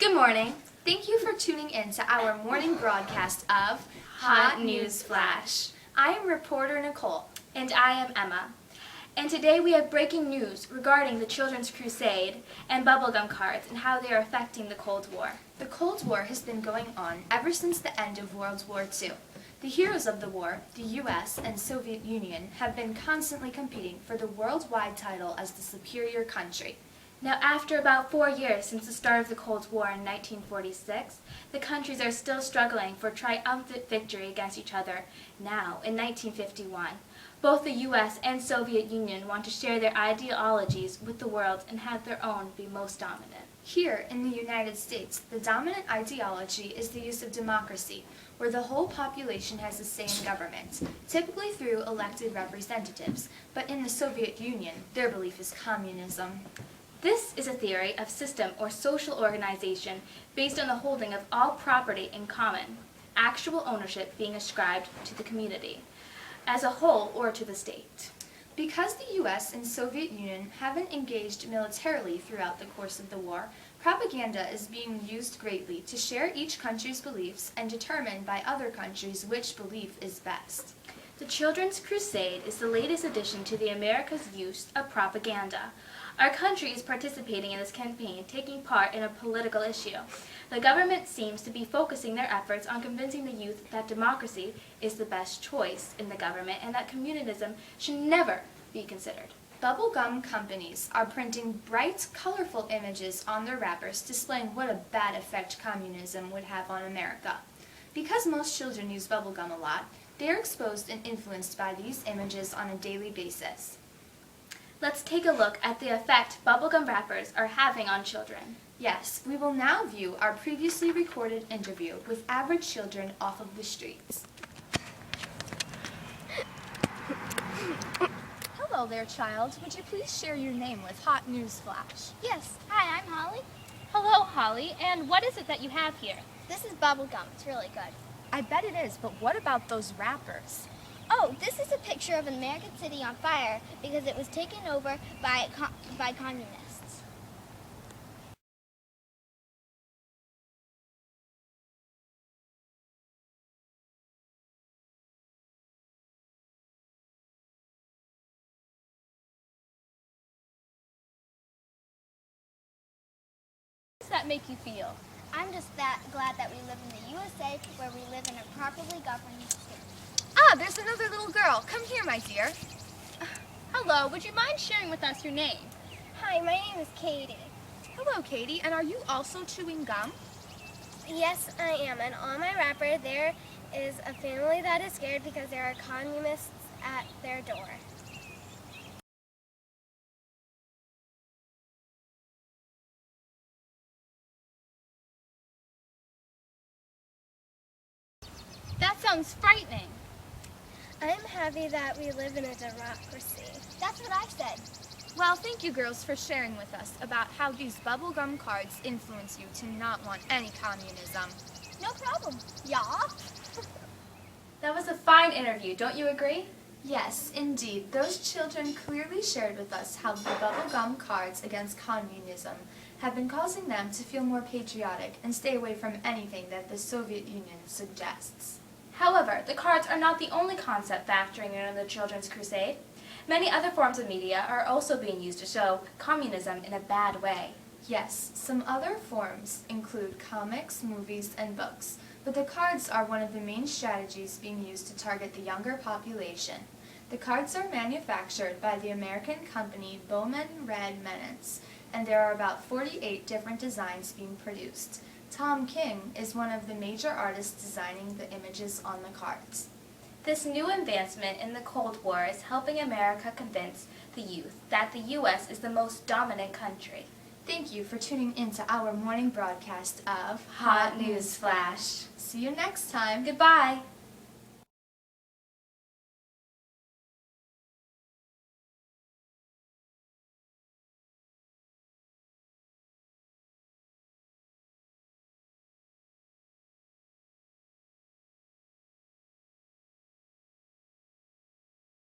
Good morning. Thank you for tuning in to our morning broadcast of Hot News Flash. I am reporter Nicole. And I am Emma. And today we have breaking news regarding the Children's Crusade and Bubblegum cards and how they are affecting the Cold War. The Cold War has been going on ever since the end of World War II. The heroes of the war, the U.S. and Soviet Union, have been constantly competing for the worldwide title as the superior country. Now, after about 4 years since the start of the Cold War in 1946, the countries are still struggling for triumphant victory against each other now in 1951. Both the U.S. and Soviet Union want to share their ideologies with the world and have their own be most dominant. Here in the United States, the dominant ideology is the use of democracy, where the whole population has the same government, typically through elected representatives, but in the Soviet Union, their belief is communism. This is a theory of system or social organization based on the holding of all property in common, actual ownership being ascribed to the community as a whole or to the state. Because the U.S. and Soviet Union haven't engaged militarily throughout the course of the war, propaganda is being used greatly to share each country's beliefs and determine by other countries which belief is best. The Children's Crusade is the latest addition to the America's use of propaganda. Our country is participating in this campaign, taking part in a political issue. The government seems to be focusing their efforts on convincing the youth that democracy is the best choice in the government and that communism should never be considered. Bubblegum companies are printing bright, colorful images on their wrappers displaying what a bad effect communism would have on America. Because most children use bubblegum a lot, they are exposed and influenced by these images on a daily basis. Let's take a look at the effect bubblegum wrappers are having on children. Yes, we will now view our previously recorded interview with average children off of the streets. Hello there, child. Would you please share your name with Hot News Flash? Yes. Hi, I'm Holly. Hello, Holly. And what is it that you have here? This is bubblegum. It's really good. I bet it is, but what about those wrappers? Oh, this is a picture of an American city on fire because it was taken over by communists. How does that make you feel? I'm just glad that we live in the USA where we live in a properly governed state. Ah, there's another little girl. Come here, my dear. Hello, would you mind sharing with us your name? Hi, my name is Katie. Hello, Katie. And are you also chewing gum? Yes, I am. And on my wrapper there is a family that is scared because there are communists at their door. That sounds frightening. I'm happy that we live in a democracy. That's what I said. Well, thank you girls for sharing with us about how these bubblegum cards influence you to not want any communism. No problem. Yeah. That was a fine interview, don't you agree? Yes, indeed. Those children clearly shared with us how the bubblegum cards against communism have been causing them to feel more patriotic and stay away from anything that the Soviet Union suggests. However, the cards are not the only concept factoring in the Children's Crusade. Many other forms of media are also being used to show communism in a bad way. Yes, some other forms include comics, movies, and books, but the cards are one of the main strategies being used to target the younger population. The cards are manufactured by the American company Bowman Red Menons, and there are about 48 different designs being produced. Tom King is one of the major artists designing the images on the cards. This new advancement in the Cold War is helping America convince the youth that the U.S. is the most dominant country. Thank you for tuning in to our morning broadcast of Hot News Flash. See you next time. Goodbye.